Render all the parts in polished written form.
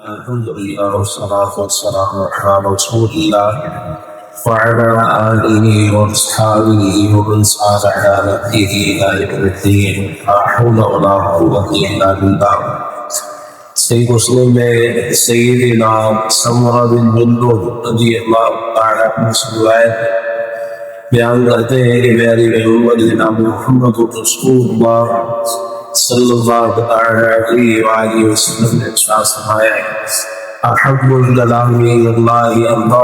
الحمد لله والصلاة والسلام على رسول الله وعلى آله وأصحابه ومن سار على نهجه إلى يوم الدين لا حول ولا قوة إلا بالله. صحیح مسلم میں سیدنا سمرہ بن جندب رضی اللہ تعالیٰ عنہ سے روایت بیان کرتے ہیں کہ میری محمد جناب محمد رسول اللہ صلی اللہ علیہ وآلہ وسلم نے ارشاد فرمایا احب الکلام الی اللہ اربع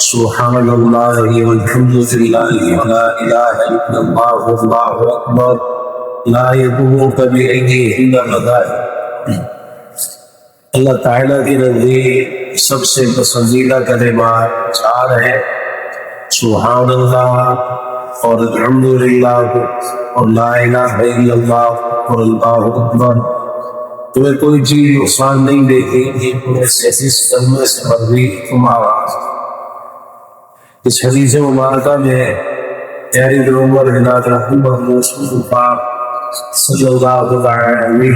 سبحان اللہ والحمد للہ ولا الہ الا اللہ واللہ اکبر لا یضرک بأیدیہم الغائب. اللہ تعالیٰ کے نزدیک سب سے پسندیدہ کلمات چار ہیں: سبحان اللہ اور الحمدللہ اور لا الہ الا اللہ اور اللہ اکبر. تمہیں کوئی چیز نقصان نہیں دیتی کہ تمہیں اس کلمے سے مرضی تم آواز. اس حدیث مبارکہ میں پیارے پیغمبر جناب محمد رسول پاک صلی اللہ علیہ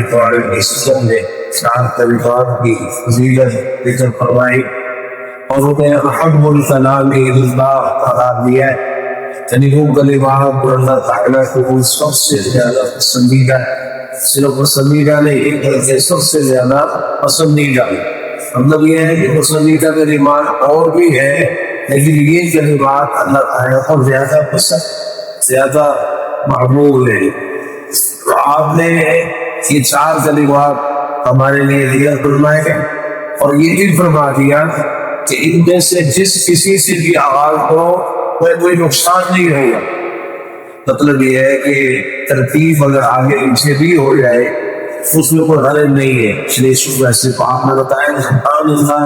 وسلم نے چار کلمات کی فضیلت ذکر فرمائی اور انہیں احب الکلام الی اللہ قرار دیا ہے. یعنی وہ کلمات جو اللہ تعالیٰ کو سب سے زیادہ پسندیدہ ہے. صرف پسندیدہ نہیں بلکہ سب سے زیادہ پسندیدہ. مطلب یہ ہے کہ پسندیدہ کلمات اور بھی ہے لیکن یہ کلمات اللہ تعالیٰ کو زیادہ پسند زیادہ محبوب ہے. تو آپ نے یہ چار کلمات ہمارے لیے ذکر فرمائے اور یہ بھی فرما دیا کہ ان میں سے جس کسی سے بھی آغاز ہو کوئی نقصان نہیں ہوگا. مطلب یہ ہے کہ ترتیب اگر آگے پیچھے بھی ہو جائے اس میں کوئی حرج نہیں ہے. اس لیے ویسے آپ نے بتایا سبحان اللہ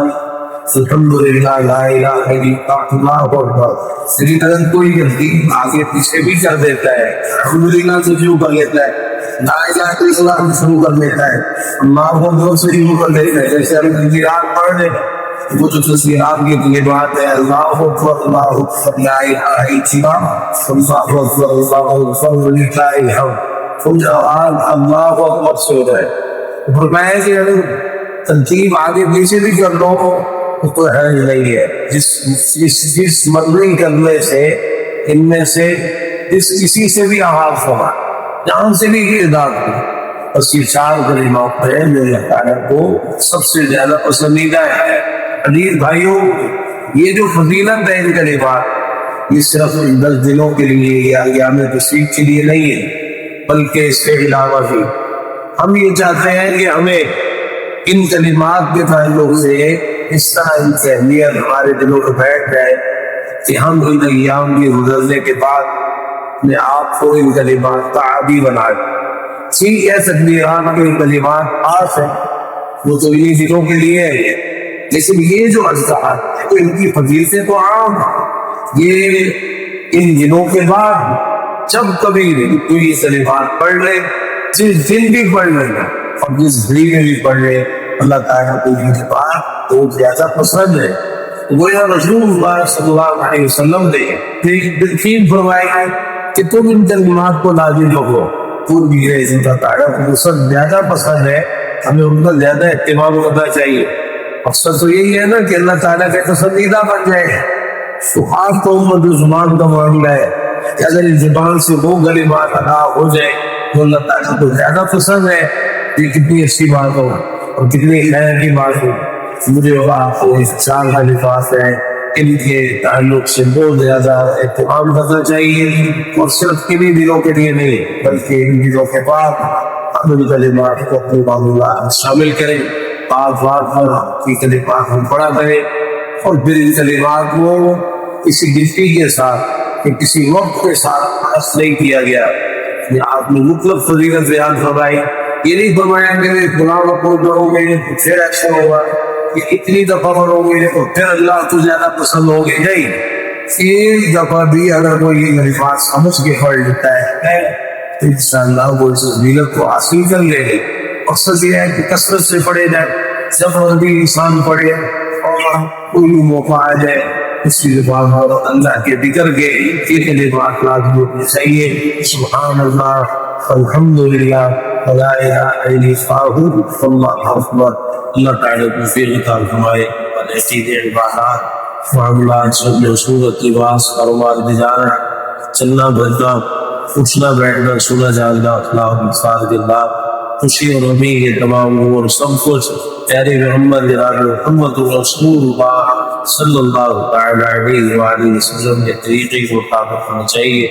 الحمدللہ لا الہ الا اللہ اکبر. لیکن اگر کوئی ترتیب آگے پیچھے بھی کر دیتا ہے الحمدللہ سے شروع کر لیتا ہے لا الہ الا اللہ سے شروع کر لیتا ہے اللہ اکبر سے شروع کر لیتا ہے جیسے ہم تکبیرات پڑھ رہے ہیں وہ جو تسبیحات کی کلمات ہے اللہ اکبر اللہ اکبر لا الہ الا اللہ اکبر اللہ اکبر وللہ الحمد. تم جواب اللہ اکبر سے ہو جائے فرمایا کہ اگر ترتیب آگے پیچھے بھی کر لو تو کوئی حرج نہیں ہے. جس مرضی کرنے سے ان میں سے جس کسی سے بھی آغاز ہوگا جہاں سے بھی ادا ہو بس یہ چار کلمات ہے جو اللہ تعالیٰ کو سب سے زیادہ پسندیدہ ہے. عزیز بھائیوں یہ جو فضیلت ہے ان کلمات یہ صرف 10 دنوں کے لیے یا ایام تشریق کے لیے نہیں ہے بلکہ اس کے علاوہ بھی ہم یہ چاہتے ہیں کہ ہمیں ان کلمات کے تعلق سے اس طرح ان کی اہمیت ہمارے دلوں میں بیٹھ جائے کہ ہم ان ایام کے گزرنے کے بعد اپنے آپ کو ان کلمات کا عادی بنا دیں. ٹھیک ہے تکبیرات کے کلمات خاص ہیں وہ تو انہیں دنوں کے لیے ہے لیکن یہ جو اذکار ہیں ان کی فضیلتیں تو عام ہیں. یہ ان دنوں کے بعد جب کبھی کوئی کلمات پڑھ لے جس دن بھی پڑھ لینا اور جس گھڑی میں بھی پڑھ لے اللہ تعالیٰ کو یہ بات تو زیادہ پسند ہے. گویا رسول اللہ صلی اللہ علیہ وسلم نے تلقین فرمائی ہے کہ تم ان کلمات کو لازم رکھو. پوری اللہ تعالیٰ کو زیادہ پسند ہے ہمیں ان کا زیادہ اہتمام کرنا چاہیے. مقصد تو یہی ہے نا کہ اللہ تعالیٰ کا پسندیدہ بن جائے. تو آپ کو امت زبان کا معاملہ ہے کہ اگر اس زبان سے وہ کلمات ادا ہو جائے تو اللہ تعالیٰ کو زیادہ پسند ہے. یہ کتنی اچھی بات ہو اور کتنی خیر کی بات ہو. مجھے آپ کو اس چار کلمات ہیں ان کے تعلق سے بہت زیادہ اہتمام کرنا چاہیے اور صرف انہی دنوں کے لیے نہیں بلکہ ان دنوں کے بعد ہم ان کلمات کو اپنے معاملات شامل کریں. بات پر کی کلمات ہم پڑھا کریں اور پھر ان کلمات کو کسی گنتی کے ساتھ کہ کسی وقت کے ساتھ خاص نہیں کیا گیا. آپ نے مطلب فضیلت بیان فرمائی. یہ نہیں فرمایا کہ فلاں وقت پڑھو گے تو پھر اچھا ہوگا کہ اتنی دفعہ پڑھو گے تو پھر اللہ کو زیادہ پسند ہوگی. نہیں ایک دفعہ بھی اگر کوئی یہ کلمات سمجھ کے پڑھ لیتا ہے تو انشاءاللہ وہ اس فضیلت کو حاصل کر لے گے. مقصد یہ ہے کہ کثرت سے پڑھے جائے. جب بھی انسان پڑھے اور کوئی موقع آ جائے اس کی زبان اور اللہ کے ذکر کے یہ کلمات لازم ہونے چاہیے. سبحان اللہ الحمدللہ ولا الہ الا اللہ واللہ اکبر اللہ تعالیٰ توفیق عطا فرمائے اور عقید عبادات معاملات شکل و صورت لباس کاروبار تجارت چلنا بھرنا اٹھنا بیٹھنا سونا جاگنا اخلاق انصار اللہ خوشی اور غمی کے تمام امور سب کچھ پیارے محمد جناب محمد رسول اللہ صلی اللہ تعالی علیہ وآلہ وسلم کے طریقے کو مطابق ہونا چاہیے.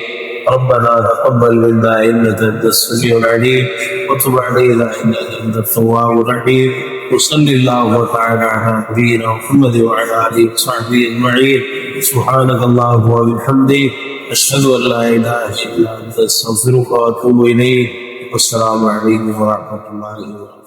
ربنا تقبل منا انك انت السميع العليم وتب علينا انك انت التواب الرحيم وصل اللهم تعالى على نبينا محمد وعلى اله وصحبه اجمعين سبحانك اللهم وبحمدك اشهد ان لا اله الا انت استغفرك واتوب اليك والسلام عليكم ورحمه الله وبركاته.